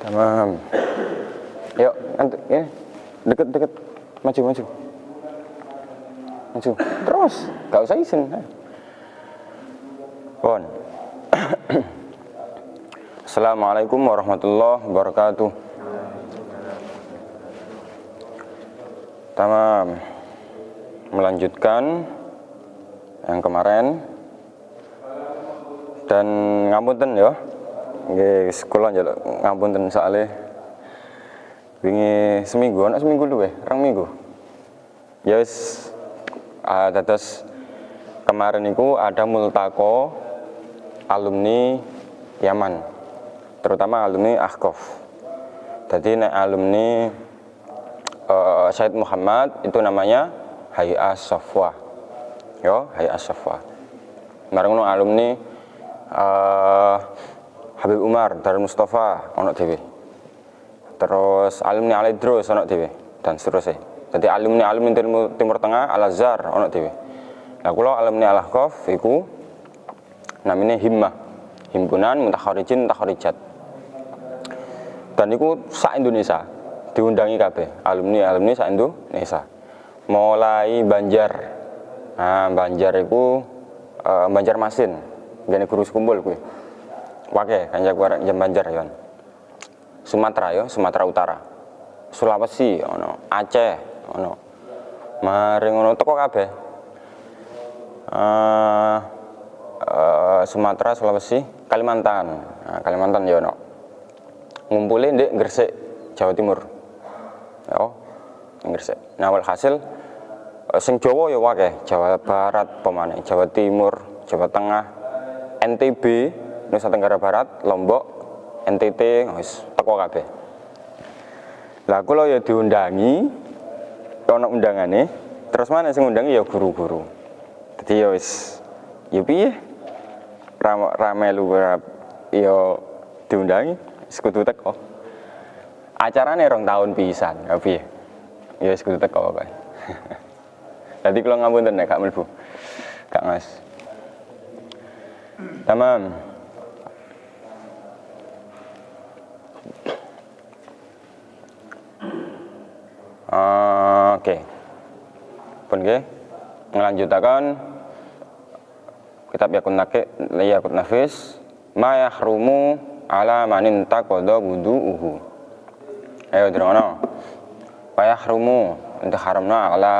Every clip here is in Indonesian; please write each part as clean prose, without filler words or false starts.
Tamam. Yuk, ya. Deket. Maju. Terus, gak usah izin. Pon. Assalamualaikum warahmatullahi wabarakatuh. Tamam. Melanjutkan yang kemarin. Dan ngapunten ya. Nggih, sekolah njaluk ngapunten soalé wingi seminggu luwih, rong minggu. Ya wis dados kemarin niku ada multaqo alumni Yaman, terutama alumni Ahqaf. Jadi nek alumni Said Muhammad itu namanya Hay'ah Safwa. Yo, Hay'ah Safwa. Marang ngono alumni Habib Umar Darul Mustafa ono dhewe. Terus alumni Al Idrus ono dhewe dan seterusnya. Jadi alumni Timur Tengah Al Azhar ono dhewe. Lah kula alumni Al Ahqaf iku namanya Himmah, Himpunan Mutakharijin Mutakharijat. Dan iku sak Indonesia diundangi kabeh alumni sak Indonesia. Mulai Banjar. Nah, Banjar iku Banjarmasin, ngene guru sekumpul kuwi. Wake kanjak bareng jam Banjar ya. Sumatera Utara. Sulawesi ono, Aceh ono. Mari ngono teko kabeh. Sumatera, Sulawesi, Kalimantan. Nah, Kalimantan ya ono. Ngumpule ndek Gresik, Jawa Timur. Ya, Gresik. Nah, walhasil sing Jawa ya wake, Jawa Barat pemane, Jawa Timur, Jawa Tengah, NTB, Nusa Tenggara Barat, Lombok, NTT, wis teko kabeh. Lah kula ya diundangi, ana undangane, terus mana sing ngundangi ya guru-guru. Dadi ya wis ya piye? Rame lu ya diundangi, wis kudu teko. Acarane 2 tahun pisan, ya piye? Ya wis kudu teko kok. Dadi kula ngapunten nek gak mlebu. Gak Mas. Tamam. Oke. Pun nggih ngelanjutaken kitab Yakut Nafis ma yahrumu ala manin taqada wudu'uhu. Ayo dirono. Wa yahrumu untuk haramna ala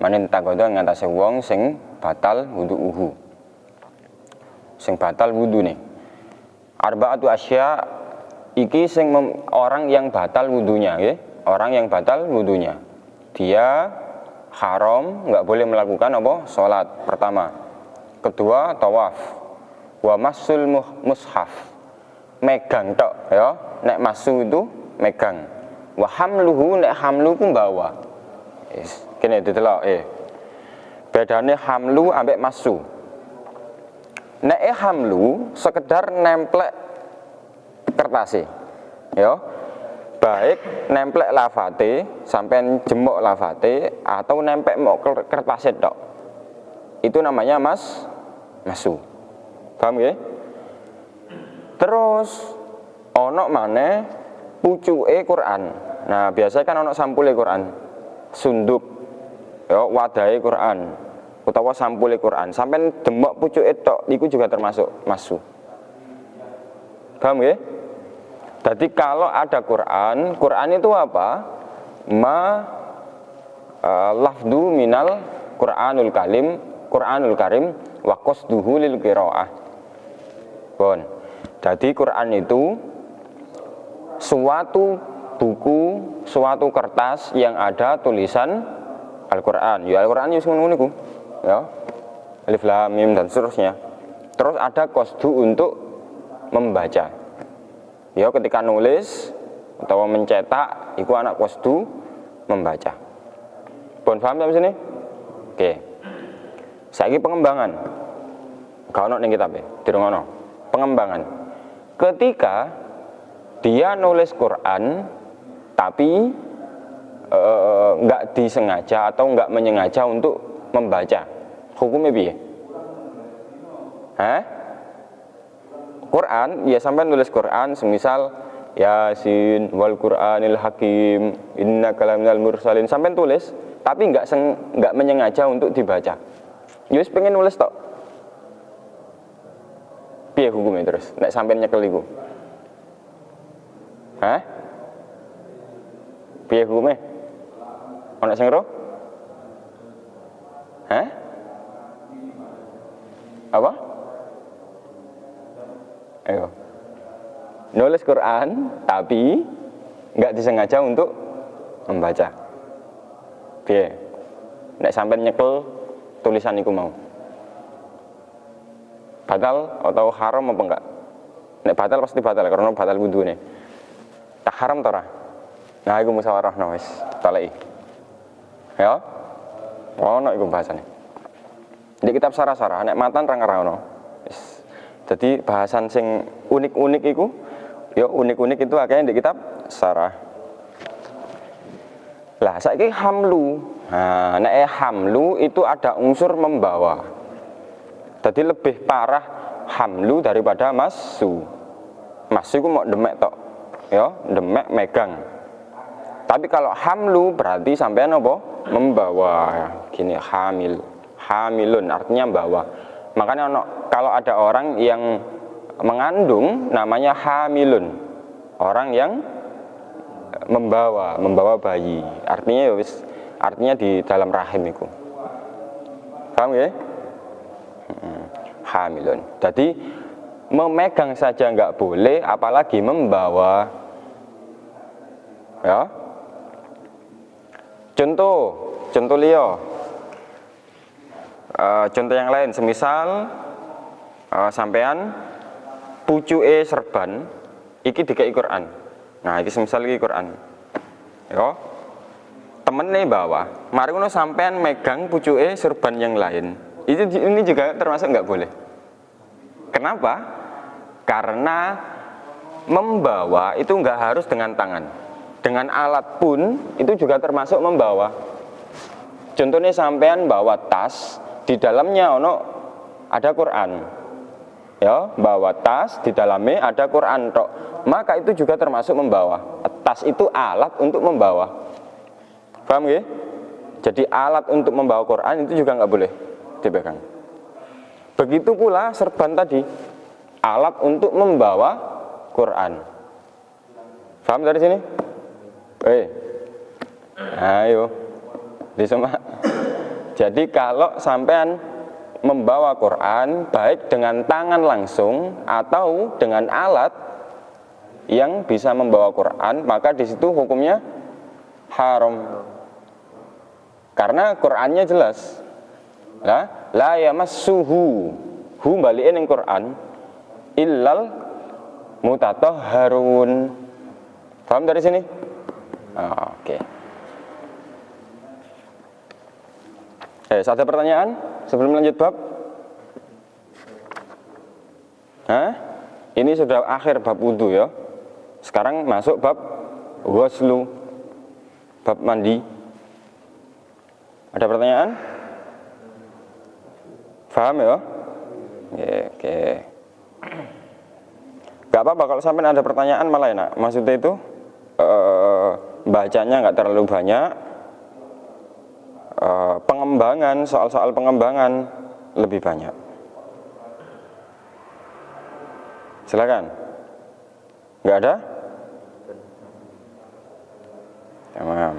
manin taqada ngatasé wong sing batal wudu'uhu. Sing batal wudune. Arba'atu asya iki sing orang yang batal wudunya nggih. Orang yang batal wudunya, dia haram, nggak boleh melakukan apa? Salat pertama. Kedua, tawaf. Wa masul mushaf, megang tok ya. Nek masu itu megang. Wa hamluhu, nek hamlu ku bawa. Kene didelok bedane hamlu ambek masu. Nek hamlu sekedar nemplek kertase. Ya. Baik nemplek lafate sampai jemuk lafate atau nempel mau kertas tok. Itu namanya masu. Paham ya? Terus ono maneh pucuke Quran. Nah, biasanya kan ono sampule Quran. Sunduk ya wadahe Quran utawa sampule Quran. Sampai demok pucuke tok iku juga termasuk masu. Paham ya? Jadi kalau ada Quran itu apa? Lafdu minal Quranul Karim wa qasduhu lil qiraah. Bon. Jadi Quran itu suatu buku, suatu kertas yang ada tulisan Al-Qur'an. Ya Al-Qur'an wis ngono niku. Ya. Alif Lam Mim dan seterusnya. Terus ada qasdu untuk membaca. Ya ketika nulis atau mencetak itu anak qasdu membaca. Pun paham sampai sini? Oke. Saiki pengembangan. Gak ono ning kitabe, dirungono. Pengembangan. Ketika dia nulis Quran tapi enggak disengaja atau enggak menyengaja untuk membaca. Hukumnya piye? Quran, ya sampai nulis Quran, semisal Yasin wal Qur'anil Hakim innaka laminal mursalin, sampai tulis tapi enggak menyengaja untuk dibaca. Ya wis pengen nulis tok. Piye hukumnya terus nek sampai nyekel iku? Hah? Piye hukumnya? Ana sing ro? Hah? Apa? Ayo. Nulis Quran tapi enggak disengaja untuk membaca. Piye? Nek sampai nyekel tulisan iku mau. Batal atau haram apa enggak? Nek batal pasti batal karena batal wudune. Tak haram ta ora? Nah, iku musyawarah wis taleki. Ya. Ono iku bahasane. Di kitab sarah-sarah nek matan ra ngerono. Wis. Dadi bahasan sing unik-unik iku ya unik-unik itu akhirnya di kitab sarah. Lah saiki hamlu. Nah, nek hamlu itu ada unsur membawa. Jadi lebih parah hamlu daripada masu. Masu itu mau demek tok, ya demek megang. Tapi kalau hamlu berarti sampean apa? Membawa. Gini hamilun artinya membawa. Makanya kalau ada orang yang mengandung namanya hamilun, orang yang membawa bayi. Artinya ya wis, artinya di dalam rahim itu. Paham ya? Hamilun. Jadi memegang saja enggak boleh, apalagi membawa. Ya. Contoh liya. Contoh yang lain, semisal sampean pucuke serban iki dikai Quran. Nah, iki semisal iki Quran. Ya. Temene bawa, mari ngono sampean megang pucuke serban yang lain. Ini juga termasuk nggak boleh. Kenapa? Karena membawa itu nggak harus dengan tangan, dengan alat pun itu juga termasuk membawa. Contohnya sampean bawa tas, di dalamnya ada Quran, ya bawa tas di dalamnya ada Quran tok, maka itu juga termasuk membawa. Tas itu alat untuk membawa. Paham ya? Jadi alat untuk membawa Quran itu juga nggak boleh dipegang. Begitu pula serban tadi, alat untuk membawa Quran. Paham dari sini? Ayo, disemak. Jadi kalau sampean membawa Quran baik dengan tangan langsung atau dengan alat yang bisa membawa Quran, maka di situ hukumnya haram. Karena Qurannya jelas. La yamassuhu, hu balikin yang Quran illal mutatahharun. Paham dari sini? Oke. Ada pertanyaan sebelum lanjut bab? Ini sudah akhir bab wudu ya. Sekarang masuk bab ghuslu, bab mandi. Ada pertanyaan? Paham ya? Oke. Gak apa-apa kalau sampai ada pertanyaan, malah enak. Maksudnya itu bacanya nggak terlalu banyak, pengembangan, soal-soal pengembangan lebih banyak. Silakan. Nggak ada? Tamam.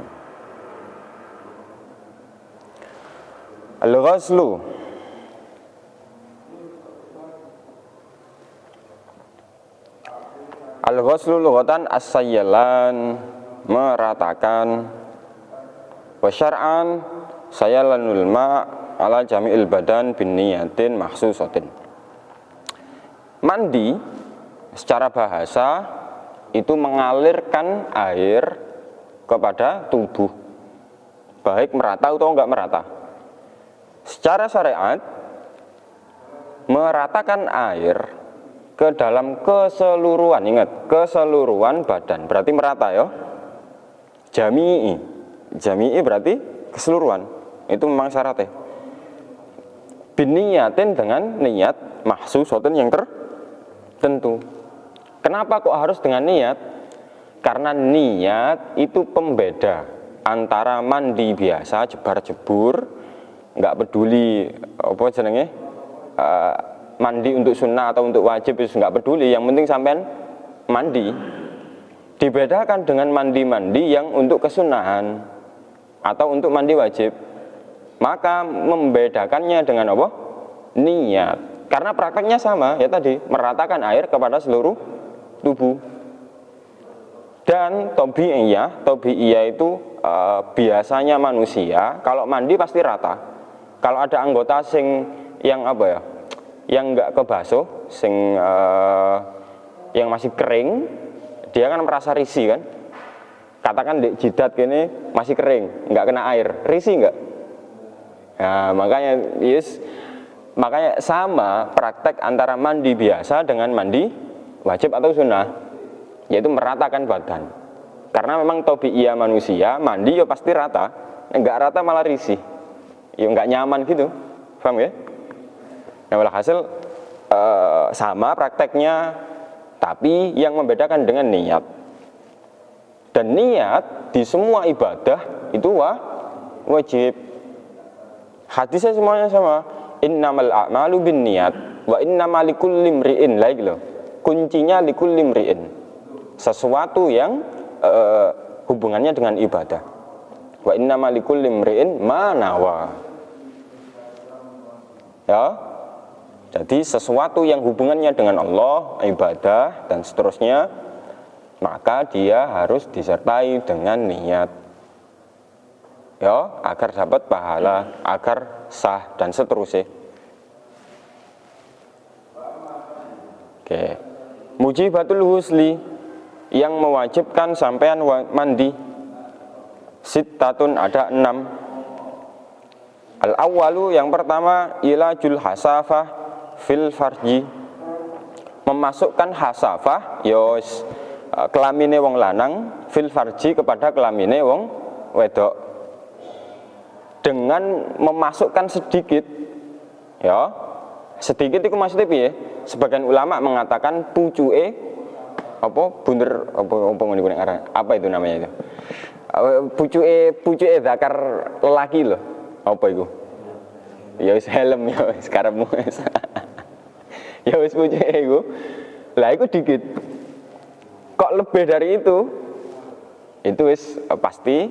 Al-ghuslu. Al-ghuslu lughatan as-sayyalan, meratakan. Wa syar'an sayyalanul ma' ala jami'il badan bin niyatin mahsusatin. Mandi secara bahasa itu mengalirkan air kepada tubuh, baik merata atau enggak merata. Secara syariat meratakan air ke dalam keseluruhan, ingat, keseluruhan badan berarti merata ya. Jami'i berarti keseluruhan, itu memang syaratnya. Biniyatin dengan niat mahsusatin yang tertentu. Kenapa kok harus dengan niat? Karena niat itu pembeda antara mandi biasa jebar-jebur, nggak peduli apa jenenge, mandi untuk sunnah atau untuk wajib itu nggak peduli, yang penting sampean mandi. Dibedakan dengan mandi-mandi yang untuk kesunahan atau untuk mandi wajib. Maka membedakannya dengan apa? Niat. Karena prakteknya sama, ya tadi, meratakan air kepada seluruh tubuh. Dan tobi'iyah itu biasanya manusia kalau mandi pasti rata. Kalau ada anggota yang apa ya, yang enggak kebasuh, yang masih kering, dia kan merasa risih kan. Katakan di jidat gini masih kering, enggak kena air, risih enggak? Nah, makanya sama praktek antara mandi biasa dengan mandi wajib atau sunnah, yaitu meratakan badan. Karena memang tobi'iyah manusia mandi ya pasti rata, enggak rata malah risih, ya enggak nyaman gitu, paham ya? Nah, walhasil sama prakteknya, tapi yang membedakan dengan niat. Dan niat di semua ibadah itu wajib. Hadisnya semuanya sama. Innamal a'malu binniyat wa innamal likulli imri'in, lagi loh. Kuncinya likulli imri'in. Sesuatu yang hubungannya dengan ibadah. Wa innamal likulli imri'in ma nawa. Ya. Jadi sesuatu yang hubungannya dengan Allah, ibadah dan seterusnya, maka dia harus disertai dengan niat. Ya, agar dapat pahala, agar sah dan seterusnya. Oke. Mujibatul husli, yang mewajibkan sampean mandi, sittatun, ada 6. Al-awwalu, yang pertama, ilajul hasafah fil farji, memasukkan hasafah yos kelamine wong lanang fil farji kepada kelamine wong wedok, dengan memasukkan sedikit. Ya, sedikit itu maksudnya piye? Sebagian ulama mengatakan pucuke apa bunder apa itu namanya itu? Pucuke zakar lelaki loh. Apa itu? Ya wis helm ya wis karepmu wis. Ya wis pucuke iku. Lah iku dikit. Kok lebih dari itu wis pasti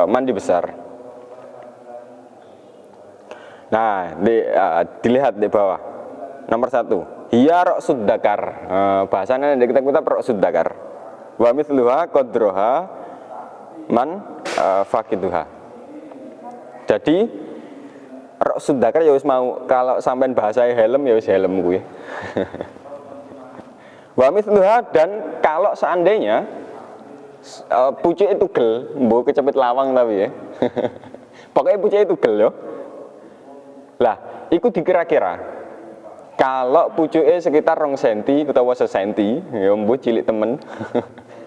mandi besar. Nah, dilihat di bawah. Nomor 1, hiya ra'sud dakar. Bahasanya di kitab-kitab ra'sud dakar. Wa mithluha qadruha man faqiduha. Jadi ra'sud dakar ya wis mau, kalau sampean bahasanya helm ya wis helm kuwi. Wa mithluha, dan kalau seandainya pucuk itu gel, mbok kecepit lawang tapi ya. Pokoknya pucuk itu gel yo. Lah, iku dikira-kira. Kalau pucuke sekitar 2 cm utawa 1 cm, ya mbok cilik temen.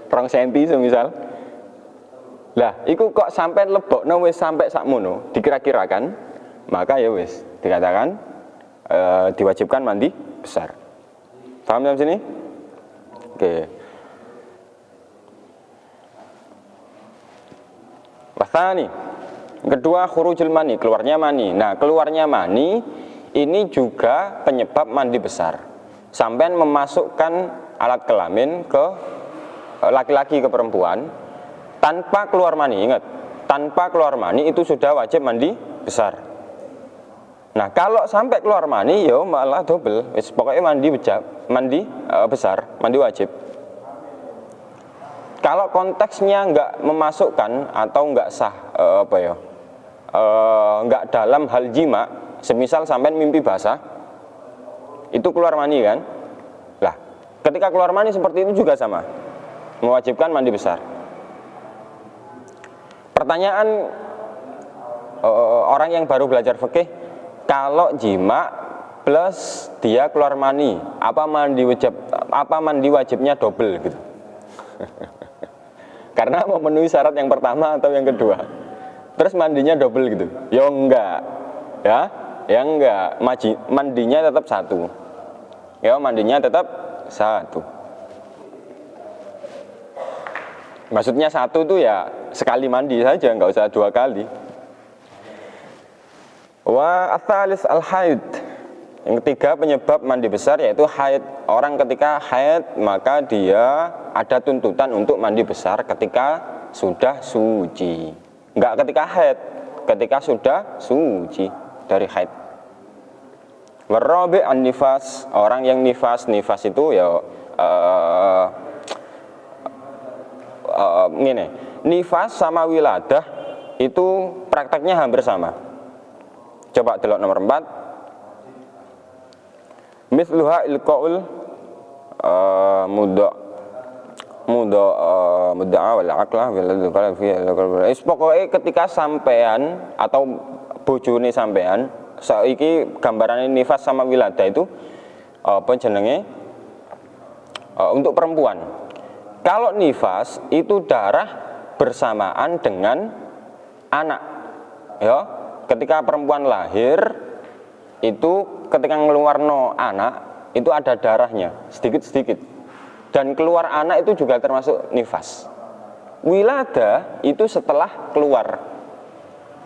2 cm semisal. Lah, iku kok sampai lebokno wis sampai sakmono, dikira-kirakan, maka ya wis dikatakan diwajibkan mandi besar. Paham sampai sini? Oke. Wasani, kedua, khurujul mani, keluarnya mani. Nah, keluarnya mani ini juga penyebab mandi besar. Sampai memasukkan alat kelamin ke laki-laki ke perempuan tanpa keluar mani. Ingat, tanpa keluar mani itu sudah wajib mandi besar. Nah, kalau sampai keluar mani ya malah double. Pokoknya mandi besar, mandi wajib. Kalau konteksnya nggak memasukkan atau nggak sah nggak dalam hal jima, semisal sampai mimpi basah, itu keluar mani kan? Lah, ketika keluar mani seperti itu juga sama, mewajibkan mandi besar. Pertanyaan orang yang baru belajar fikih, kalau jima plus dia keluar mani, apa mandi wajibnya double gitu? Karena memenuhi syarat yang pertama atau yang kedua, terus mandinya double gitu? Ya enggak, ya enggak, mandinya tetap satu. Ya, mandinya tetap satu. Maksudnya satu tuh ya sekali mandi saja, nggak usah 2 kali. Wa atsalis al haid. Yang ketiga penyebab mandi besar yaitu haid. Orang ketika haid maka dia ada tuntutan untuk mandi besar ketika sudah suci. Enggak ketika haid, ketika sudah suci dari haid. Warabi an nifas, orang yang nifas itu ya ngene. Nifas sama wiladah itu prakteknya hampir sama. Coba delok nomor 4. Mithluha ilqaul mudda'a wal aqlah pokoknya ketika sampean atau bojone sampean saiki gambaran nifas sama wiladah itu apa jenenge untuk perempuan. Kalau nifas itu darah bersamaan dengan anak. Ya, ketika perempuan lahir itu ketika ngeluarno anak itu ada darahnya sedikit-sedikit. Dan keluar anak itu juga termasuk nifas. Wiladah itu setelah keluar.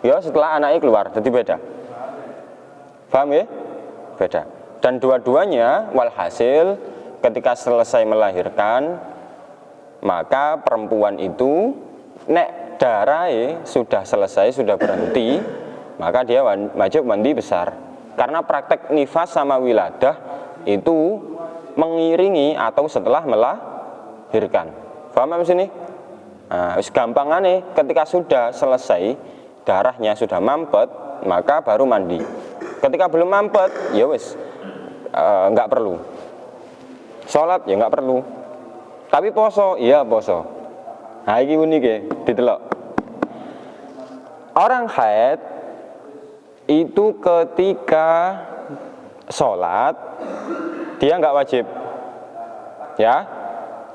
Ya, setelah anaknya keluar, jadi beda. Paham ya? Beda. Dan dua-duanya walhasil ketika selesai melahirkan maka perempuan itu nek darahnya sudah selesai, sudah berhenti, maka dia wajib mandi besar. Karena praktek nifas sama wiladah itu mengiringi atau setelah melahirkan. Paham di sini? Nah, gampangane ketika sudah selesai darahnya sudah mampet, maka baru mandi. Ketika belum mampet, ya wis enggak perlu. Salat ya enggak perlu. Tapi poso, iya poso. Nah, iki unik ditelok. Orang haid itu ketika sholat dia nggak wajib, ya.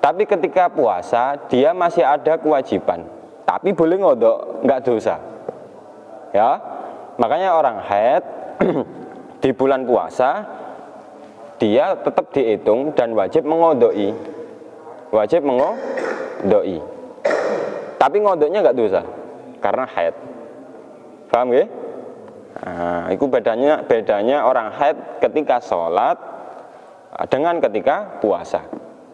Tapi ketika puasa dia masih ada kewajiban. Tapi boleh ngodok, nggak dosa, ya. Makanya orang haid di bulan puasa dia tetap dihitung dan wajib mengodoi, Tapi ngodoknya nggak dosa karena haid. Paham ya? Nah, itu bedanya orang haid ketika sholat dengan ketika puasa.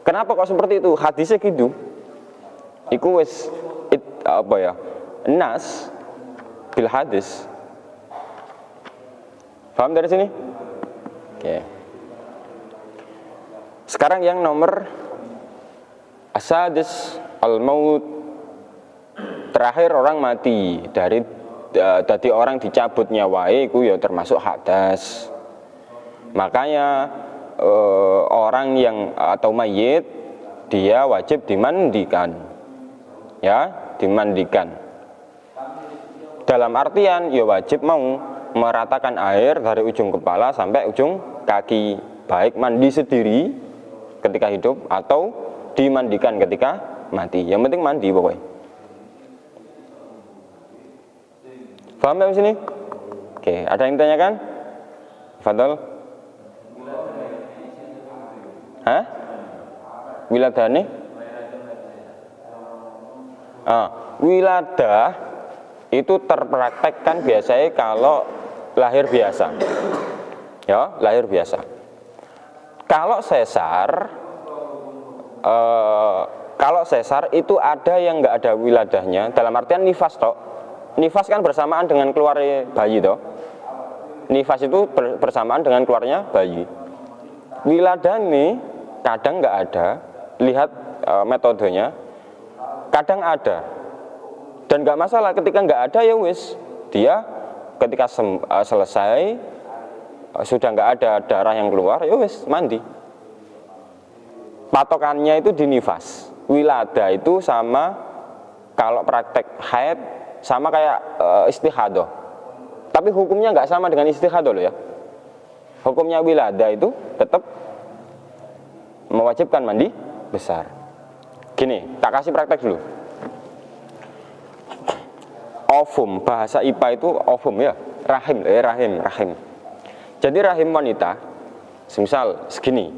Kenapa kok seperti itu? Hadisnya gitu. Iku wis nas bil hadis. Paham dari sini? Oke. Sekarang yang nomor asadis al-maut. Terakhir orang mati dari tadi orang dicabut nyawae itu ya termasuk hadas. Makanya orang yang atau mayit dia wajib dimandikan, ya, dimandikan. Dalam artian ya wajib mau meratakan air dari ujung kepala sampai ujung kaki, baik mandi sendiri ketika hidup atau dimandikan ketika mati. Yang penting mandi pokoknya. Paham ya di sini? Oke, ada yang tanyakan? Fadol? Hah? Wiladane? Wiladah itu terpraktekkan biasanya kalau lahir biasa. Ya, lahir biasa. Kalau sesar itu ada yang nggak ada wiladahnya, dalam artian nifas toh. Nifas kan bersamaan dengan keluarnya bayi toh. Nifas itu bersamaan dengan keluarnya bayi. Wiladah ini kadang nggak ada, lihat metodenya. Kadang ada. Dan nggak masalah ketika nggak ada ya wis. Dia ketika selesai sudah nggak ada darah yang keluar ya wis mandi. Patokannya itu di nifas. Wiladah itu sama kalau praktek haid sama kayak istihadah. Tapi hukumnya nggak sama dengan istihadah loh ya. Hukumnya wiladah itu tetap mewajibkan mandi besar. Gini, tak kasih praktek dulu. Ovum, bahasa IPA itu ovum ya, rahim. Jadi rahim wanita, semisal segini,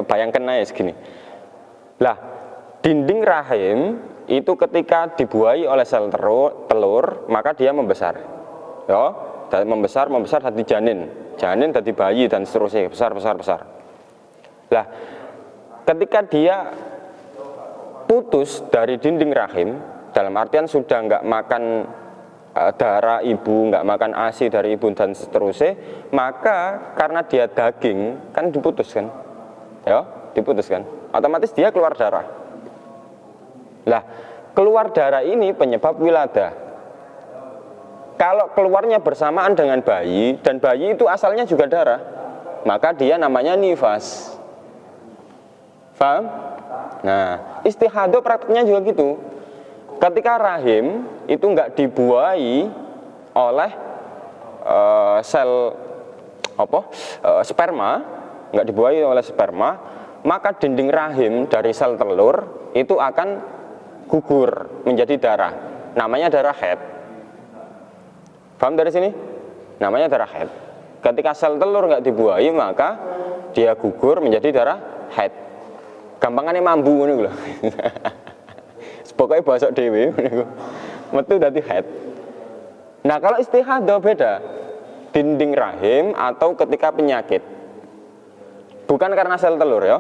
bayangkan aja segini. Lah, dinding rahim itu ketika dibuahi oleh sel telur, maka dia membesar. Ya, dan membesar jadi janin jadi bayi dan seterusnya, besar. Lah, ketika dia putus dari dinding rahim, dalam artian sudah nggak makan darah ibu, nggak makan ASI dari ibu dan seterusnya, maka karena dia daging kan diputuskan, ya diputuskan, otomatis dia keluar darah. Lah, keluar darah ini penyebab wiladah. Kalau keluarnya bersamaan dengan bayi, dan bayi itu asalnya juga darah, maka dia namanya nifas. Paham? Nah, istihadah prakteknya juga gitu. Ketika rahim itu nggak dibuahi oleh sel sperma, nggak dibuahi oleh sperma, maka dinding rahim dari sel telur itu akan gugur menjadi darah. Namanya darah haid. Paham dari sini? Namanya darah haid. Ketika sel telur nggak dibuahi, maka dia gugur menjadi darah haid. Gampangannya mambu ngono lho. Pokoknya bosok dhewe metu dadi haid. Nah, kalau istihadah beda. Dinding rahim atau ketika penyakit. Bukan karena sel telur ya.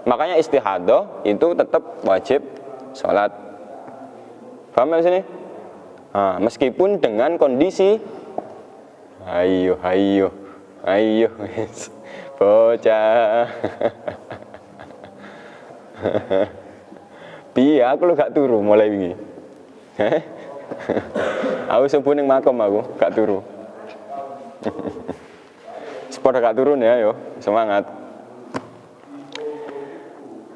Makanya istihadah itu tetap wajib sholat. Paham di sini? Nah, meskipun dengan kondisi ayo bocah. Piye aku lu gak turu mulai wingi. Aku subuh ning makom aku gak turu. Sepeda gak turun ya yo, semangat.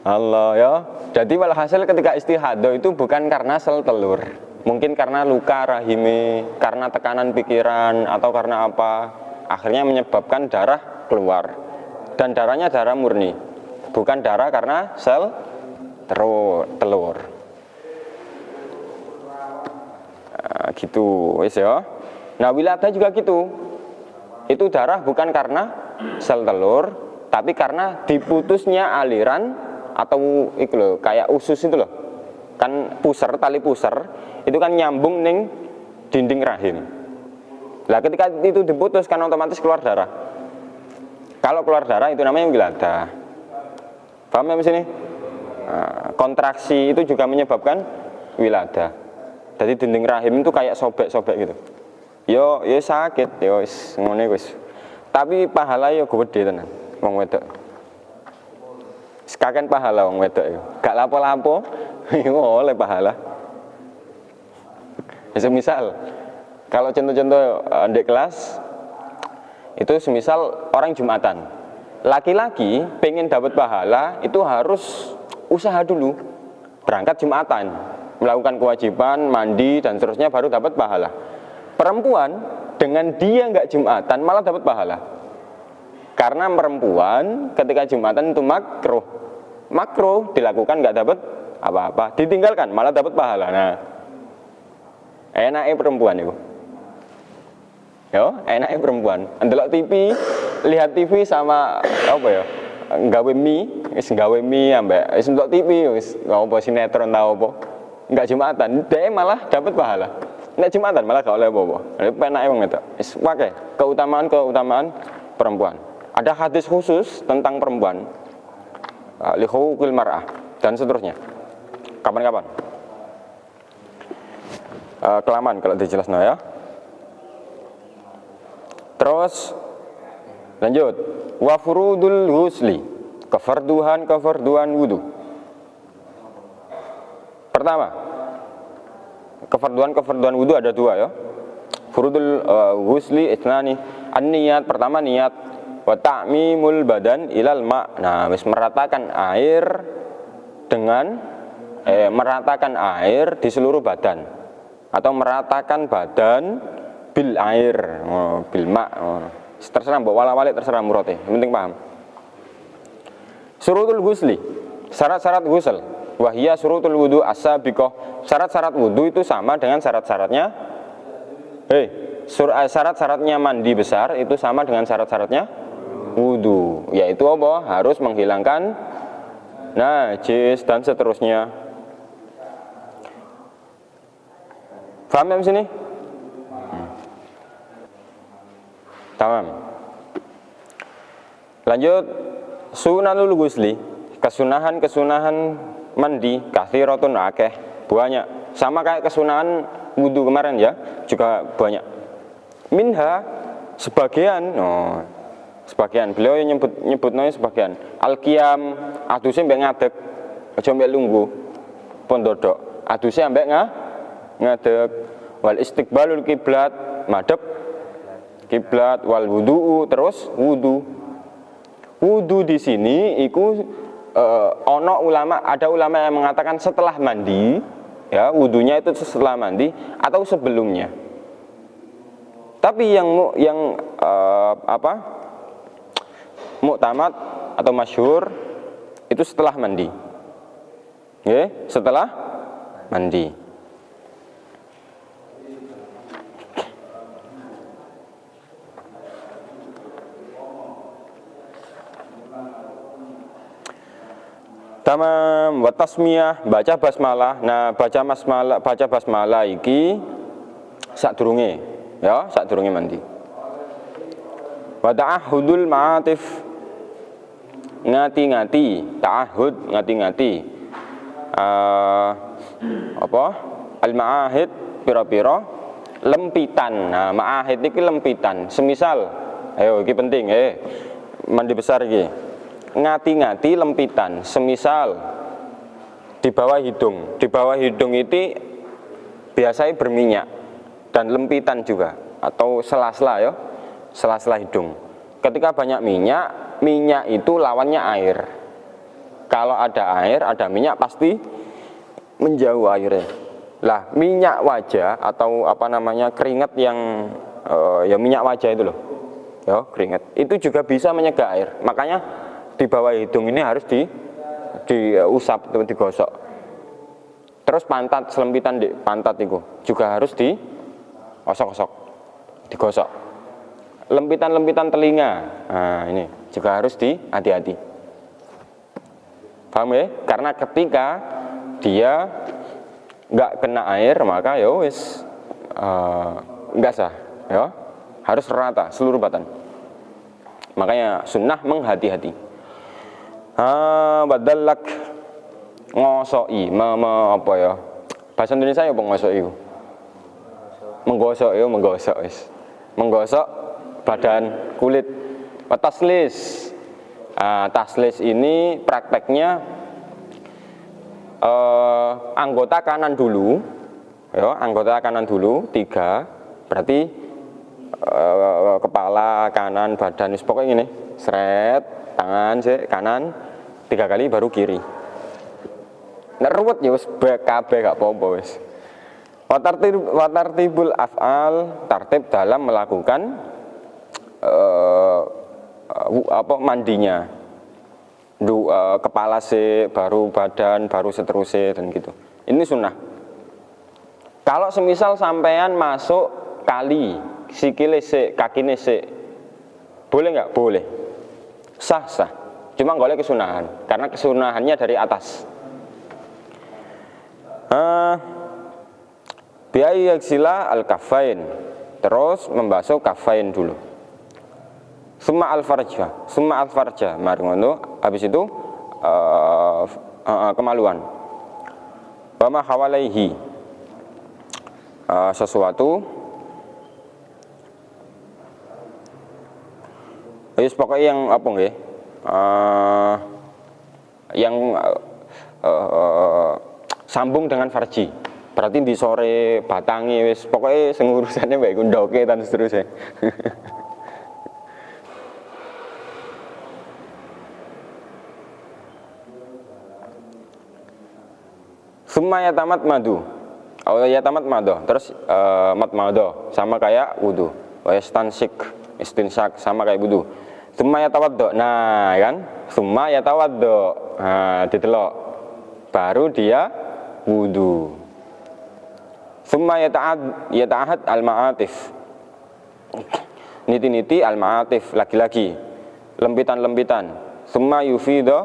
Allah ya. Jadi walhasil ketika istihadah itu bukan karena sel telur. Mungkin karena luka rahime, karena tekanan pikiran, atau karena apa. Akhirnya menyebabkan darah keluar. Dan darahnya darah murni. Bukan darah karena sel telur. Nah, gitu wis ya. Nah, wiladah juga gitu. Itu darah bukan karena sel telur, tapi karena diputusnya aliran atau itu loh, kayak usus itu loh. Kan pusar, tali pusar itu kan nyambung ning dinding rahim. Lah ketika itu diputus kan otomatis keluar darah. Kalau keluar darah itu namanya wiladah. Paham ya di sini? Nah, kontraksi itu juga menyebabkan wiladah. Jadi dinding rahim itu kayak sobek-sobek gitu. Yo sakit, yo ngene wis. Tapi pahala yo gede tenan wong wedok. Sekaken pahala wong wedok yo. Gak lapo-lapo yo oleh pahala. Semisal kalau contoh-contoh di kelas itu semisal orang Jumatan. Laki-laki pengen dapat pahala itu harus usaha dulu. Berangkat Jumatan, melakukan kewajiban, mandi dan seterusnya baru dapat pahala. Perempuan dengan dia nggak Jumatan malah dapat pahala. Karena perempuan ketika Jumatan itu makruh dilakukan nggak dapat apa-apa, ditinggalkan malah dapat pahala. Nah, enaknya perempuan itu. Yo, enaknya perempuan. Ndelok TV, lihat TV sama apa ya? Gawe mie ambek wis ndelok TV wis apa sinetron tau apa. Enggak Jumatan, dia malah dapat pahala. Nek Jumatan malah gak oleh apa-apa. Lha penake wong wedok. Wis wae keutamaan perempuan. Ada hadis khusus tentang perempuan. Li huquqil mar'ah dan seterusnya. Kapan-kapan. Kelamaan kalau dijelasno ya. Terus lanjut. Wa furudul ghusli. Kefarduan wudu. Pertama, kefarduan wudu ada dua ya. Furudul ghusli isnani. An-niyat, pertama niat, wa ta'mimul badan ilal ma'. Nah, wis meratakan air dengan meratakan air di seluruh badan atau meratakan badan bil air, bil ma'. Terserah mbok wala-walik terserah murate, yang penting paham. Syurutul ghusli, syarat-syarat ghusl. Wahia syurutul wudu as-sabiqah. Syarat-syarat wudu itu sama dengan syarat-syaratnya syarat-syaratnya mandi besar itu sama dengan syarat-syaratnya wudu, yaitu apa? Harus menghilangkan najis dan seterusnya. Paham ya sini? Tamam. Lanjut, sunanul ghusli, kesunahan mandi, katsiratun akeh, banyak. Sama kayak kesunahan wudu kemarin ya, juga banyak. Minha sebagian, sebagian. Beliau yang nyebutnya sebagian. Al-qiyam, aduse mbek ngadeg, aja mbek lungguh. Pondodok, aduse mbek ngadeg. Wal istiqbalul kiblat, madhep kiblat, wal wudu, terus wudu. Wudu di sini iku ada ulama yang mengatakan setelah mandi, ya wudunya itu setelah mandi atau sebelumnya. Tapi yang muktamad atau masyhur itu setelah mandi. Ya, setelah mandi. Tamam, wa tasmiyah, baca basmalah. Nah, baca basmalah iki sadurunge, ya, sadurunge mandi. Wa ta'ahudul ma'atif, ngati-ngati, ta'ahud, ngati-ngati. Al-ma'ahid pira-pira lempitan. Nah, ma'ahid iki lempitan. Semisal, ayo iki penting, mandi besar iki. Ngati-ngati lempitan, semisal di bawah hidung itu biasanya berminyak dan lempitan juga atau sela-sela ya, sela-sela hidung. Ketika banyak minyak itu lawannya air. Kalau ada air, ada minyak pasti menjauh airnya. Lah minyak wajah atau keringat yang ya minyak wajah itu loh, ya keringat itu juga bisa menyegah air. Makanya di bawah hidung ini harus diusap atau digosok. Terus pantat, selempitan di pantat itu juga harus digosok-gosok, digosok. Lempitan-lempitan telinga, nah ini juga harus hati-hati. Paham ya? Karena ketika dia nggak kena air maka ya wis nggak sah, ya harus rata seluruh badan. Makanya sunnah menghati-hati. Badalak ngosoi, apa ya? Bahasa Indonesia ya ngosoi. Menggosok wis. Menggosok badan, kulit. Taslis. Taslis ini prakteknya anggota kanan dulu, ya, anggota kanan dulu 3, berarti kepala kanan, badan, pokoknya ini, seret, tangan kanan 3 kali baru kiri. Nek ruwet ya wis kabeh gak apa-apa wis. Wa tartibul af'al, tartib dalam melakukan mandinya. Kepala baru badan, baru seterusnya dan gitu. Ini sunnah. Kalau semisal sampean masuk kali, sikile kakine boleh nggak? Boleh. Sah. Cuma golek kesunahan, karena kesunahannya dari atas. Biayi yaksila al-kafain, terus membasuh kafain dulu. Summa al-farja, mari ngono. Habis itu kemaluan. Wa ma hawalaihi, sesuatu. Wis pokoknya yang apa nggih? Yang sambung dengan farji. Berarti di sore batangi wis pokoknya sing urusane mbek ndoke dan seterusnya. Summa yatamat madu. Yatamat mado. Terus matmado sama kayak wudu. Wa istinsak sama kayak wudu. Summa yatawaddo. Nah, kan? Summa yatawaddo. Nah, ditelok. Baru dia wudu. Summa yata'ahad al-ma'atif. Niti-niti al-ma'atif, lagi-lagi. Lempitan-lempitan. Summa yufido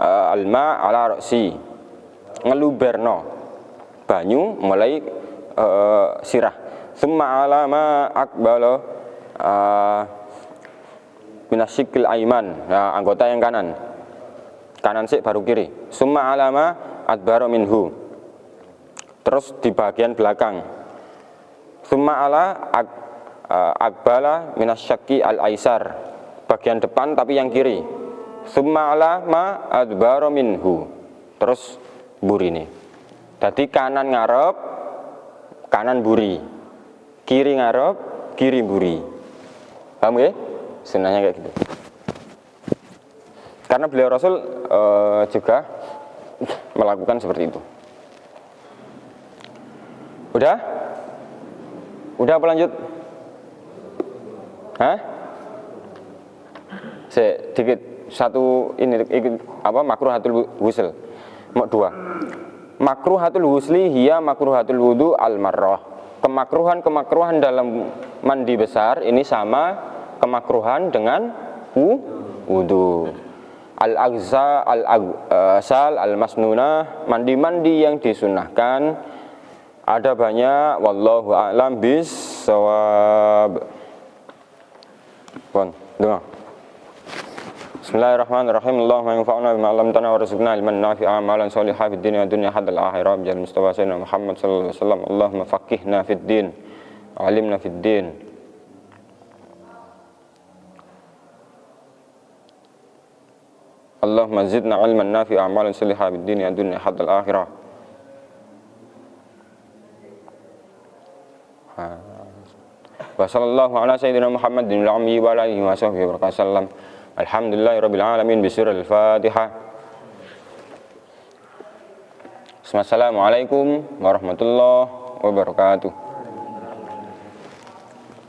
alma ala roksi. Ngeluberno banyu mulai sirah. Summa ala ma aqbala minasyikil aiman. Nah, anggota yang kanan. Kanan sik baru kiri. Summa ala ma adbara minhu. Terus di bagian belakang. Summa ala aqbala minasyakki al-aisar. Bagian depan tapi yang kiri. Summa ala ma adbara minhu. Terus burine. Jadi kanan ngarep, kanan buri. Kiri ngarep, kiri buri. Paham ya? Sunnahnya kayak gitu. Karena beliau Rasul juga melakukan seperti itu. Udah? Udah apa lanjut? Hah? Sedikit satu ini apa makruhatul ghusl. Mau dua. Makruhatul ghusli hiya makruhatul wudu al marrah. Kemakruhan dalam mandi besar ini sama kemakruhan dengan wudu. Al-aghza, al-aghsal, al-masnunah, mandi-mandi yang disunahkan ada banyak. Wallahu a'lam bis-shawab. Doa. Bismillahirrahmanirrahim. Allahumma anfa'na bima 'allamtana warzuqna ilman nafi'an amalan shalihan fid dunya wa dunya hadal akhirah bi Mustafa sayyidina Muhammad sallallahu alaihi wasallam. Allahumma faqihna fid din, 'allimna fid din. Allahumma zidna ilman nafi'an amalan shalihan fid dunya wa dunya hadal akhirah. Wa sallallahu ala sayyidina Muhammadin wa alihi wa sahbihi wa sallam. Alhamdulillahirabbil alamin bi surah al-Fatihah. Assalamualaikum warahmatullahi wabarakatuh.